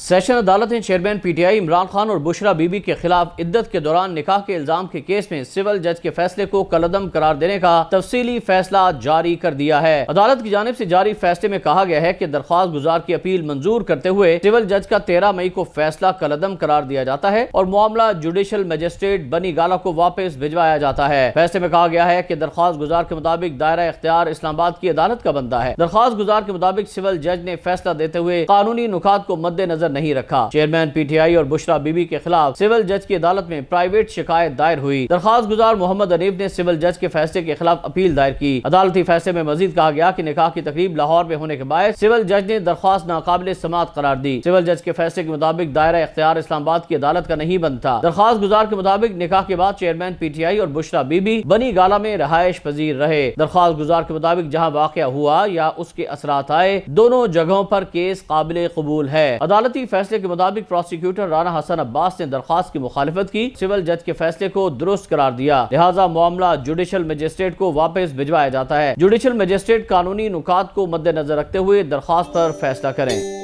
Session عدالت نے chairman P T I Imran Khan اور بشرا بی بی کے خلاف عدت کے دوران نکاح کے الزام کے کیس میں سول جج کے فیصلے کو کالعدم قرار دینے کا تفصیلی فیصلہ جاری کر دیا ہے۔ عدالت کی جانب سے جاری فیصلے میں کہا گیا ہے کہ درخواست گزار کی اپیل منظور کرتے ہوئے سول جج کا 13 مئی کو فیصلہ کالعدم قرار دیا جاتا ہے اور معاملہ جوڈیشل مجسٹریٹ بنی گالہ کو واپس بھجوایا جاتا ہے۔ فیصلے میں کہا گیا ہے کہ درخواست گزار کے مطابق دائرہ اختیار اسلام آباد کی عدالت کا بنتا ہے۔ درخواست گزار کے مطابق سول جج نے فیصلہ دیتے ہوئے قانونی نکات کو مد نظر نہیں رکھا۔ چیئرمین پی ٹی آئی اور بشرا بی بی کے خلاف سول جج کی عدالت میں پرائیویٹ شکایت دائر ہوئی۔ درخواست گزار محمد انیف نے سول جج کے فیصلے کے خلاف اپیل دائر کی۔ عدالتی فیصلے میں مزید کہا گیا کہ نکاح کی تقریب لاہور میں ہونے کے باعث سول جج نے درخواست ناقابل سماعت قرار دی۔ سول جج کے فیصلے کے مطابق دائرہ اختیار اسلام آباد کی عدالت کا نہیں بنتا۔ درخواست گزار کے مطابق نکاح کے بعد چیئرمین پی ٹی آئی اور بشرا بی بی بنی گالہ میں رہائش پذیر رہے۔ درخواست گزار کے مطابق جہاں واقعہ ہوا یا اس کے اثرات آئے، دونوں جگہوں پر کیس قابل قبول ہے۔ عدالتی فیصلے کے مطابق پروسیکیوٹر رانا حسن عباس نے درخواست کی مخالفت کی۔ سول جج کے فیصلے کو درست قرار دیا، لہٰذا معاملہ جوڈیشل مجسٹریٹ کو واپس بھجوایا جاتا ہے۔ جوڈیشل مجسٹریٹ قانونی نکات کو مد نظر رکھتے ہوئے درخواست پر فیصلہ کریں۔